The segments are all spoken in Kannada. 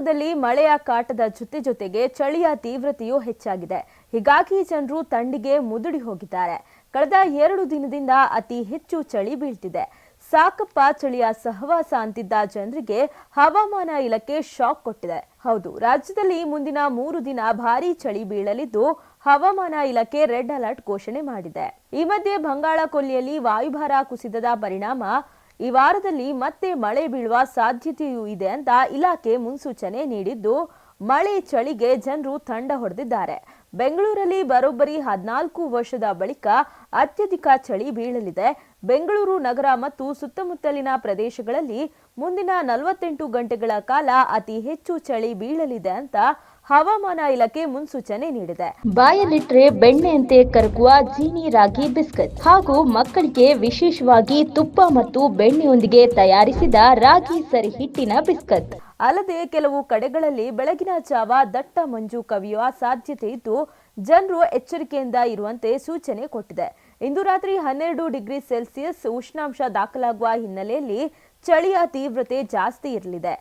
ಕರ್ನಾಟಕದಲ್ಲಿ ಮಳೆಯ ಕಾಟದ ಜೊತೆಗೆ ಚಳಿಯ ತೀವ್ರತೆಯೂ ಹೆಚ್ಚಾಗಿದೆ. ಹೀಗಾಗಿ ಜನರು ಥಂಡಿಗೆ ಮುದುಡಿ ಹೋಗಿದ್ದಾರೆ. ಕಳೆದ 2 ದಿನದಿಂದ ಅತಿ ಹೆಚ್ಚು ಚಳಿ ಬೀಳ್ತಿದೆ. ಸಾಕಪ್ಪ ಚಳಿಯ ಸಹವಾಸ ಅಂತಿದ್ದ ಜನರಿಗೆ ಹವಾಮಾನ ಇಲಾಖೆ ಶಾಕ್ ಕೊಟ್ಟಿದೆ. ಹೌದು, ರಾಜ್ಯದಲ್ಲಿ ಮುಂದಿನ 3 ದಿನ ಭಾರೀ ಚಳಿ ಬೀಳಲಿದ್ದು ಹವಾಮಾನ ಇಲಾಖೆ ರೆಡ್ ಅಲರ್ಟ್ ಘೋಷಣೆ ಮಾಡಿದೆ. ಈ ಮಧ್ಯೆ ಬಂಗಾಳ ಕೊಲ್ಲಿಯಲ್ಲಿ ವಾಯುಭಾರ ಕುಸಿತದ ಪರಿಣಾಮ ಈ ವಾರದಲ್ಲಿ ಮತ್ತೆ ಮಳೆ ಬೀಳುವ ಸಾಧ್ಯತೆಯೂ ಇದೆ ಅಂತ ಇಲಾಖೆ ಮುನ್ಸೂಚನೆ ನೀಡಿದ್ದು, ಮಳೆ ಚಳಿಗೆ ಜನರು ತಂಡ ಹೊಡೆದಿದ್ದಾರೆ. ಬೆಂಗಳೂರಲ್ಲಿ ಬರೋಬ್ಬರಿ 14 ವರ್ಷದ ಬಳಿಕ ಅತ್ಯಧಿಕ ಚಳಿ ಬೀಳಲಿದೆ. ಬೆಂಗಳೂರು ನಗರ ಮತ್ತು ಸುತ್ತಮುತ್ತಲಿನ ಪ್ರದೇಶಗಳಲ್ಲಿ ಮುಂದಿನ 48 ಗಂಟೆಗಳ ಕಾಲ ಅತಿ ಹೆಚ್ಚು ಚಳಿ ಬೀಳಲಿದೆ ಅಂತ ಹವಾಮಾನ ಇಲಾಖೆ ಮುನ್ಸೂಚನೆ ನೀಡಿದೆ. ಬಾಯಲ್ಲಿಟ್ರೆ ಬೆಣ್ಣೆಯಂತೆ ಕರಗುವ ಜೀನಿ ರಾಗಿ ಬಿಸ್ಕತ್ ಹಾಗೂ ಮಕ್ಕಳಿಗೆ ವಿಶೇಷವಾಗಿ ತುಪ್ಪ ಮತ್ತು ಬೆಣ್ಣೆಯೊಂದಿಗೆ ತಯಾರಿಸಿದ ರಾಗಿ ಸರಿ ಹಿಟ್ಟಿನ ಬಿಸ್ಕತ್. ಅಲ್ಲದೆ ಕೆಲವು ಕಡೆಗಳಲ್ಲಿ ಬೆಳಗಿನ ಜಾವ ದಟ್ಟ ಮಂಜು ಕವಿಯುವ ಸಾಧ್ಯತೆ ಇದ್ದು ಜನರು ಎಚ್ಚರಿಕೆಯಿಂದ ಇರುವಂತೆ ಸೂಚನೆ ಕೊಟ್ಟಿದೆ. ಇಂದು ರಾತ್ರಿ 12 ಡಿಗ್ರಿ ಸೆಲ್ಸಿಯಸ್ ಉಷ್ಣಾಂಶ ದಾಖಲಾಗುವ ಹಿನ್ನೆಲೆಯಲ್ಲಿ ಚಳಿಯ ತೀವ್ರತೆ ಜಾಸ್ತಿ ಇರಲಿದೆ.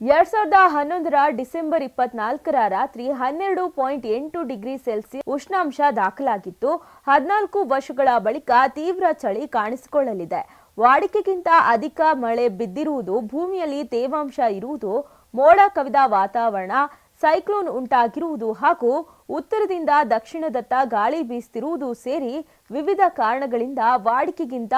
2011ರ ಡಿಸೆಂಬರ್ 24ರ ರಾತ್ರಿ 12.8 ಡಿಗ್ರಿ ಸೆಲ್ಸಿಯಸ್ ಉಷ್ಣಾಂಶ ದಾಖಲಾಗಿತ್ತು. 14 ವರ್ಷಗಳ ಬಳಿಕ ತೀವ್ರ ಚಳಿ ಕಾಣಿಸಿಕೊಳ್ಳಲಿದೆ. ವಾಡಿಕೆಗಿಂತ ಅಧಿಕ ಮಳೆ ಬಿದ್ದಿರುವುದು, ಭೂಮಿಯಲ್ಲಿ ತೇವಾಂಶ ಇರುವುದು, ಮೋಡ ಕವಿದ ವಾತಾವರಣ, ಸೈಕ್ಲೋನ್ ಉಂಟಾಗಿರುವುದು ಹಾಗೂ ಉತ್ತರದಿಂದ ದಕ್ಷಿಣದತ್ತ ಗಾಳಿ ಬೀಸುತ್ತಿರುವುದು ಸೇರಿ ವಿವಿಧ ಕಾರಣಗಳಿಂದ ವಾಡಿಕೆಗಿಂತ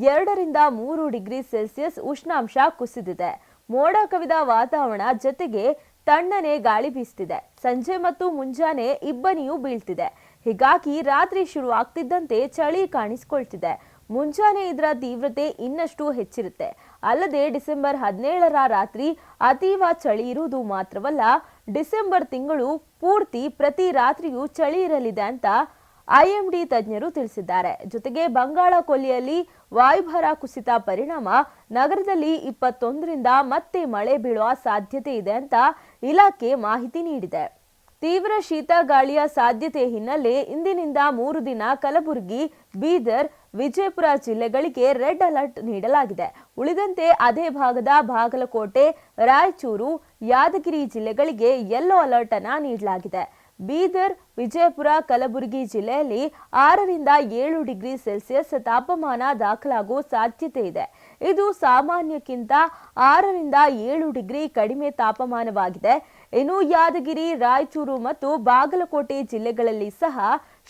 2 ರಿಂದ 3 ಡಿಗ್ರಿ ಸೆಲ್ಸಿಯಸ್ ಉಷ್ಣಾಂಶ ಕುಸಿದಿದೆ. ಮೋಡ ಕವಿದ ವಾತಾವರಣ ಜೊತೆಗೆ ತಣ್ಣನೆ ಗಾಳಿ ಬೀಸುತ್ತಿದೆ. ಸಂಜೆ ಮತ್ತು ಮುಂಜಾನೆ ಇಬ್ಬನಿಯೂ ಬೀಳ್ತಿದೆ. ಹೀಗಾಗಿ ರಾತ್ರಿ ಶುರುವಾಗ್ತಿದ್ದಂತೆ ಚಳಿ ಕಾಣಿಸಿಕೊಳ್ತಿದೆ. ಮುಂಜಾನೆ ಇದರ ತೀವ್ರತೆ ಇನ್ನಷ್ಟು ಹೆಚ್ಚಿರುತ್ತೆ. ಅಲ್ಲದೆ ಡಿಸೆಂಬರ್ 17ರ ರಾತ್ರಿ ಅತೀವ ಚಳಿ ಇರುವುದು ಮಾತ್ರವಲ್ಲ, ಡಿಸೆಂಬರ್ ತಿಂಗಳು ಪೂರ್ತಿ ಪ್ರತಿ ರಾತ್ರಿಯೂ ಚಳಿ ಇರಲಿದೆ ಅಂತ ಐಎಂಡಿ ತಜ್ಞರು ತಿಳಿಸಿದ್ದಾರೆ. ಜೊತೆಗೆ ಬಂಗಾಳ ಕೊಲ್ಲಿಯಲ್ಲಿ ವಾಯುಭಾರ ಕುಸಿತ ಪರಿಣಾಮ ನಗರದಲ್ಲಿ 21ರಿಂದ ಮತ್ತೆ ಮಳೆ ಬೀಳುವ ಸಾಧ್ಯತೆ ಇದೆ ಅಂತ ಇಲಾಖೆ ಮಾಹಿತಿ ನೀಡಿದೆ. ತೀವ್ರ ಶೀತ ಗಾಳಿಯ ಸಾಧ್ಯತೆ ಹಿನ್ನೆಲೆ ಇಂದಿನಿಂದ 3 ದಿನ ಕಲಬುರಗಿ, ಬೀದರ್, ವಿಜಯಪುರ ಜಿಲ್ಲೆಗಳಿಗೆ ರೆಡ್ ಅಲರ್ಟ್ ನೀಡಲಾಗಿದೆ. ಉಳಿದಂತೆ ಅದೇ ಭಾಗದ ಬಾಗಲಕೋಟೆ, ರಾಯಚೂರು, ಯಾದಗಿರಿ ಜಿಲ್ಲೆಗಳಿಗೆ ಯೆಲ್ಲೋ ಅಲರ್ಟ್ ಅನ್ನು ನೀಡಲಾಗಿದೆ. ಬೀದರ್, ವಿಜಯಪುರ, ಕಲಬುರಗಿ ಜಿಲ್ಲೆಯಲ್ಲಿ 6 ರಿಂದ 7 ಡಿಗ್ರಿ ಸೆಲ್ಸಿಯಸ್ ತಾಪಮಾನ ದಾಖಲಾಗುವ ಸಾಧ್ಯತೆ ಇದೆ. ಇದು ಸಾಮಾನ್ಯಕ್ಕಿಂತ 6 ರಿಂದ 7 ಡಿಗ್ರಿ ಕಡಿಮೆ ತಾಪಮಾನವಾಗಿದೆ. ಇನ್ನು ಯಾದಗಿರಿ, ರಾಯಚೂರು ಮತ್ತು ಬಾಗಲಕೋಟೆ ಜಿಲ್ಲೆಗಳಲ್ಲಿ ಸಹ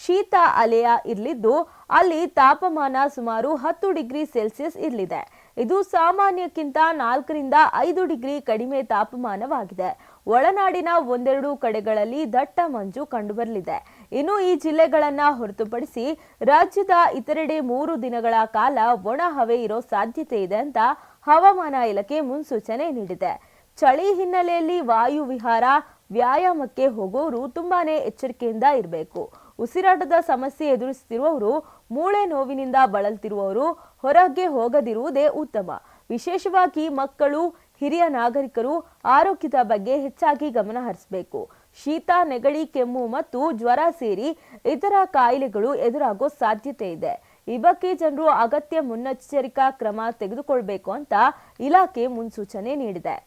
ಶೀತ ಅಲೆಯ ಇರಲಿದ್ದು, ಅಲ್ಲಿ ತಾಪಮಾನ ಸುಮಾರು 10 ಡಿಗ್ರಿ ಸೆಲ್ಸಿಯಸ್ ಇರಲಿದೆ. ಇದು ಸಾಮಾನ್ಯಕ್ಕಿಂತ 4 ರಿಂದ 5 ಡಿಗ್ರಿ ಕಡಿಮೆ ತಾಪಮಾನವಾಗಿದೆ. ಒಳನಾಡಿನ ಒಂದೆರಡು ಕಡೆಗಳಲ್ಲಿ ದಟ್ಟ ಮಂಜು ಕಂಡುಬರಲಿದೆ. ಇನ್ನು ಈ ಜಿಲ್ಲೆಗಳನ್ನ ಹೊರತುಪಡಿಸಿ ರಾಜ್ಯದ ಇತರೆಡೆ 3 ದಿನಗಳ ಕಾಲ ಒಣ ಹವೆ ಇರೋ ಸಾಧ್ಯತೆ ಇದೆ ಅಂತ ಹವಾಮಾನ ಇಲಾಖೆ ಮುನ್ಸೂಚನೆ ನೀಡಿದೆ. ಚಳಿ ಹಿನ್ನೆಲೆಯಲ್ಲಿ ವಾಯು ವಿಹಾರ, ವ್ಯಾಯಾಮಕ್ಕೆ ಹೋಗೋರು ತುಂಬಾನೇ ಎಚ್ಚರಿಕೆಯಿಂದ ಇರಬೇಕು. ಉಸಿರಾಟದ ಸಮಸ್ಯೆ ಎದುರಿಸುತ್ತಿರುವವರು, ಮೂಳೆ ನೋವಿನಿಂದ ಬಳಲ್ತಿರುವವರು ಹೊರಗೆ ಹೋಗದಿರುವುದೇ ಉತ್ತಮ. ವಿಶೇಷವಾಗಿ ಮಕ್ಕಳು, ಹಿರಿಯ ನಾಗರಿಕರು ಆರೋಗ್ಯದ ಬಗ್ಗೆ ಹೆಚ್ಚಾಗಿ ಗಮನ ಹರಿಸಬೇಕು. ಶೀತ, ನೆಗಡಿ, ಕೆಮ್ಮು ಮತ್ತು ಜ್ವರ ಸೇರಿ ಇತರ ಕಾಯಿಲೆಗಳು ಎದುರಾಗೋ ಸಾಧ್ಯತೆ ಇದೆ. ಈ ಬಗ್ಗೆ ಜನರು ಅಗತ್ಯ ಮುನ್ನೆಚ್ಚರಿಕಾ ಕ್ರಮ ತೆಗೆದುಕೊಳ್ಬೇಕು ಅಂತ ಇಲಾಖೆ ಮುನ್ಸೂಚನೆ ನೀಡಿದೆ.